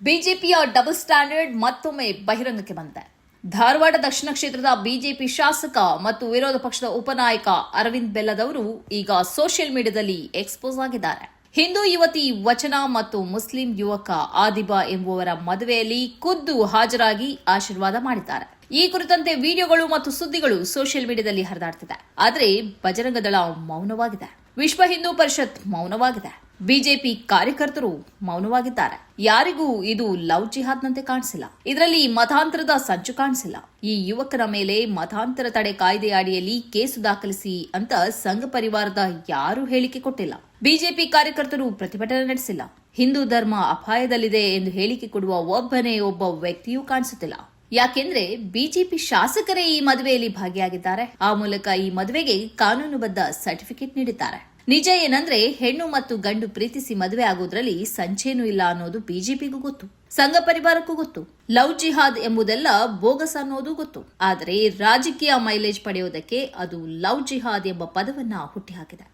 ಬಿಜೆಪಿಯ double standard ಮತ್ತೊಮ್ಮೆ ಬಹಿರಂಗಕ್ಕೆ ಬಂದಿದೆ. ಧಾರವಾಡ ದಕ್ಷಿಣ ಕ್ಷೇತ್ರದ ಬಿಜೆಪಿ ಶಾಸಕ ಮತ್ತು ವಿರೋಧ ಪಕ್ಷದ ಉಪನಾಯಕ ಅರವಿಂದ್ ಬೆಲ್ಲದವರು ಈಗ ಸೋಷಿಯಲ್ ಮೀಡಿಯಾದಲ್ಲಿ ಎಕ್ಸ್ಪೋಸ್ ಆಗಿದ್ದಾರೆ. ಹಿಂದೂ ಯುವತಿ ವಚನ ಮತ್ತು ಮುಸ್ಲಿಂ ಯುವಕ ಆದಿಬಾ ಎಂಬುವರ ಮದುವೆಯಲ್ಲಿ ಖುದ್ದು ಹಾಜರಾಗಿ ಆಶೀರ್ವಾದ ಮಾಡಿದ್ದಾರೆ. ಈ ಕುರಿತಂತೆ ವಿಡಿಯೋಗಳು ಮತ್ತು ಸುದ್ದಿಗಳು ಸೋಷಿಯಲ್ ಮೀಡಿಯಾದಲ್ಲಿ ಹರಿದಾಡ್ತಿದೆ. ಆದರೆ ಬಜರಂಗ ದಳ ಮೌನವಾಗಿದೆ, ವಿಶ್ವ ಹಿಂದೂ ಪರಿಷತ್ ಮೌನವಾಗಿದೆ, ಬಿಜೆಪಿ ಕಾರ್ಯಕರ್ತರು ಮೌನವಾಗಿದ್ದಾರೆ. ಯಾರಿಗೂ ಇದು ಲವ್ ಜಿಹಾದ್ನಂತೆ ಕಾಣಿಸಿಲ್ಲ. ಇದರಲ್ಲಿ ಮತಾಂತರದ ಸಂಚು ಕಾಣಿಸಿಲ್ಲ. ಈ ಯುವಕನ ಮೇಲೆ ಮತಾಂತರ ತಡೆ ಕಾಯ್ದೆ ಅಡಿಯಲ್ಲಿ ಕೇಸು ದಾಖಲಿಸಿ ಅಂತ ಸಂಘ ಪರಿವಾರದ ಯಾರೂ ಹೇಳಿಕೆ ಕೊಟ್ಟಿಲ್ಲ. ಬಿಜೆಪಿ ಕಾರ್ಯಕರ್ತರು ಪ್ರತಿಭಟನೆ ನಡೆಸಿಲ್ಲ. ಹಿಂದೂ ಧರ್ಮ ಅಪಾಯದಲ್ಲಿದೆ ಎಂದು ಹೇಳಿಕೆ ಕೊಡುವ ಒಬ್ಬನೇ ಒಬ್ಬ ವ್ಯಕ್ತಿಯೂ ಕಾಣಿಸುತ್ತಿಲ್ಲ. ಯಾಕೆಂದ್ರೆ ಬಿಜೆಪಿ ಶಾಸಕರೇ ಈ ಮದುವೆಯಲ್ಲಿ ಭಾಗಿಯಾಗಿದ್ದಾರೆ. ಆ ಮೂಲಕ ಈ ಮದುವೆಗೆ ಕಾನೂನುಬದ್ಧ ಸರ್ಟಿಫಿಕೇಟ್ ನೀಡಿದ್ದಾರೆ. ನಿಜ ಏನಂದ್ರೆ ಹೆಣ್ಣು ಮತ್ತು ಗಂಡು ಪ್ರೀತಿಸಿ ಮದುವೆ ಆಗೋದ್ರಲ್ಲಿ ಸಂಚೇನೂ ಇಲ್ಲ ಅನ್ನೋದು ಬಿಜೆಪಿಗೂ ಗೊತ್ತು, ಸಂಘ ಪರಿವಾರಕ್ಕೂ ಗೊತ್ತು. ಲವ್ ಜಿಹಾದ್ ಎಂಬುದೆಲ್ಲ ಬೋಗಸ್ ಅನ್ನೋದು ಗೊತ್ತು. ಆದರೆ ರಾಜಕೀಯ ಮೈಲೇಜ್ ಪಡೆಯೋದಕ್ಕೆ ಅದು ಲವ್ ಜಿಹಾದ್ ಎಂಬ ಪದವನ್ನ ಹುಟ್ಟಿಹಾಕಿದೆ.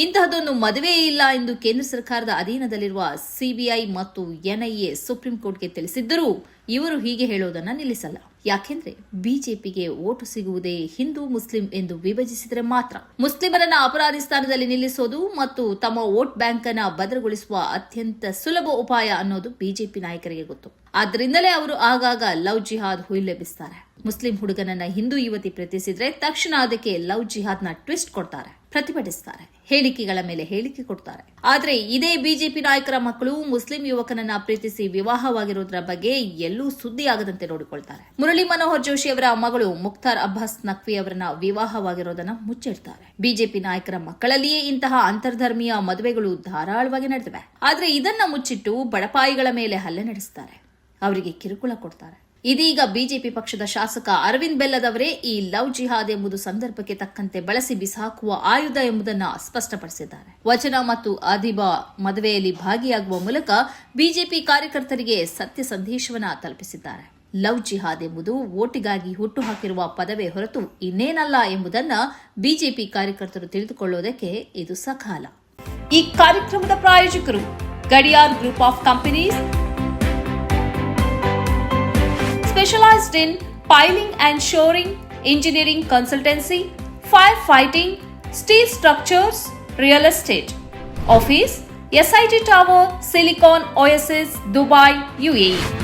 ಇಂತಹದೊಂದು ಮದುವೆ ಇಲ್ಲ ಎಂದು ಕೇಂದ್ರ ಸರ್ಕಾರದ ಅಧೀನದಲ್ಲಿರುವ ಸಿಬಿಐ ಮತ್ತು ಎನ್ಐಎ ಸುಪ್ರೀಂ ಕೋರ್ಟ್ಗೆ ತಿಳಿಸಿದ್ದರೂ ಇವರು ಹೀಗೆ ಹೇಳೋದನ್ನ ನಿಲ್ಲಿಸಲ್ಲ. ಯಾಕೆಂದ್ರೆ ಬಿಜೆಪಿಗೆ ಓಟು ಸಿಗುವುದೇ ಹಿಂದೂ ಮುಸ್ಲಿಂ ಎಂದು ವಿಭಜಿಸಿದರೆ ಮಾತ್ರ. ಮುಸ್ಲಿಮರನ್ನ ಅಪರಾಧಿ ಸ್ಥಾನದಲ್ಲಿ ನಿಲ್ಲಿಸೋದು ಮತ್ತು ತಮ್ಮ ವೋಟ್ ಬ್ಯಾಂಕ್ ಅನ್ನ ಭದ್ರಗೊಳಿಸುವ ಅತ್ಯಂತ ಸುಲಭ ಉಪಾಯ ಅನ್ನೋದು ಬಿಜೆಪಿ ನಾಯಕರಿಗೆ ಗೊತ್ತು. ಆದ್ದರಿಂದಲೇ ಅವರು ಆಗಾಗ ಲವ್ ಜಿಹಾದ್ ಹುಯಿಲೆಬ್ಬಿಸ್ತಾರೆ. ಮುಸ್ಲಿಂ ಹುಡುಗನನ್ನ ಹಿಂದೂ ಯುವತಿ ಪ್ರೀತಿಸಿದ್ರೆ ತಕ್ಷಣ ಅದಕ್ಕೆ ಲವ್ ಜಿಹಾದ್ನ ಟ್ವಿಸ್ಟ್ ಕೊಡ್ತಾರೆ, ಪ್ರತಿಭಟಿಸ್ತಾರೆ, ಹೇಳಿಕೆಗಳ ಮೇಲೆ ಹೇಳಿಕೆ ಕೊಡ್ತಾರೆ. ಆದ್ರೆ ಇದೇ ಬಿಜೆಪಿ ನಾಯಕರ ಮಕ್ಕಳು ಮುಸ್ಲಿಂ ಯುವಕನನ್ನ ಪ್ರೀತಿಸಿ ವಿವಾಹವಾಗಿರೋದ್ರ ಬಗ್ಗೆ ಎಲ್ಲೂ ಸುದ್ದಿ ಆಗದಂತೆ ನೋಡಿಕೊಳ್ತಾರೆ. ಮುರಳಿ ಮನೋಹರ್ ಜೋಶಿ ಅವರ ಮಗಳು ಮುಖ್ತಾರ್ ಅಬ್ಬಾಸ್ ನಖ್ವಿ ಅವರನ್ನ ವಿವಾಹವಾಗಿರೋದನ್ನ ಮುಚ್ಚಿಡ್ತಾರೆ. ಬಿಜೆಪಿ ನಾಯಕರ ಮಕ್ಕಳಲ್ಲಿಯೇ ಇಂತಹ ಅಂತರ್ಧರ್ಮೀಯ ಮದುವೆಗಳು ಧಾರಾಳವಾಗಿ ನಡೆದಿವೆ. ಆದ್ರೆ ಇದನ್ನ ಮುಚ್ಚಿಟ್ಟು ಬಡಪಾಯಿಗಳ ಮೇಲೆ ಹಲ್ಲೆ ನಡೆಸ್ತಾರೆ, ಅವರಿಗೆ ಕಿರುಕುಳ ಕೊಡ್ತಾರೆ. ಇದೀಗ ಬಿಜೆಪಿ ಪಕ್ಷದ ಶಾಸಕ ಅರವಿಂದ್ ಬೆಲ್ಲದವರೇ ಈ ಲವ್ ಜಿಹಾದ್ ಎಂಬುದು ಸಂದರ್ಭಕ್ಕೆ ತಕ್ಕಂತೆ ಬಳಸಿ ಬಿಸಾಕುವ ಆಯುಧ ಎಂಬುದನ್ನು ಸ್ಪಷ್ಟಪಡಿಸಿದ್ದಾರೆ. ವಚನ ಮತ್ತು ಆದಿಬಾ ಮದುವೆಯಲ್ಲಿ ಭಾಗಿಯಾಗುವ ಮೂಲಕ ಬಿಜೆಪಿ ಕಾರ್ಯಕರ್ತರಿಗೆ ಸತ್ಯ ಸಂದೇಶವನ್ನ ತಲುಪಿಸಿದ್ದಾರೆ. ಲವ್ ಜಿಹಾದ್ ಎಂಬುದು ಓಟಿಗಾಗಿ ಹುಟ್ಟುಹಾಕಿರುವ ಪದವೇ ಹೊರತು ಇನ್ನೇನಲ್ಲ ಎಂಬುದನ್ನ ಬಿಜೆಪಿ ಕಾರ್ಯಕರ್ತರು ತಿಳಿದುಕೊಳ್ಳುವುದಕ್ಕೆ ಇದು ಸಕಾಲ. ಈ ಕಾರ್ಯಕ್ರಮದ ಪ್ರಾಯೋಜಕರು Gadiyar group of companies, specialized in piling and shoring, engineering consultancy, firefighting, steel structures, real estate. Office, SIT Tower, Silicon Oasis, Dubai, UAE.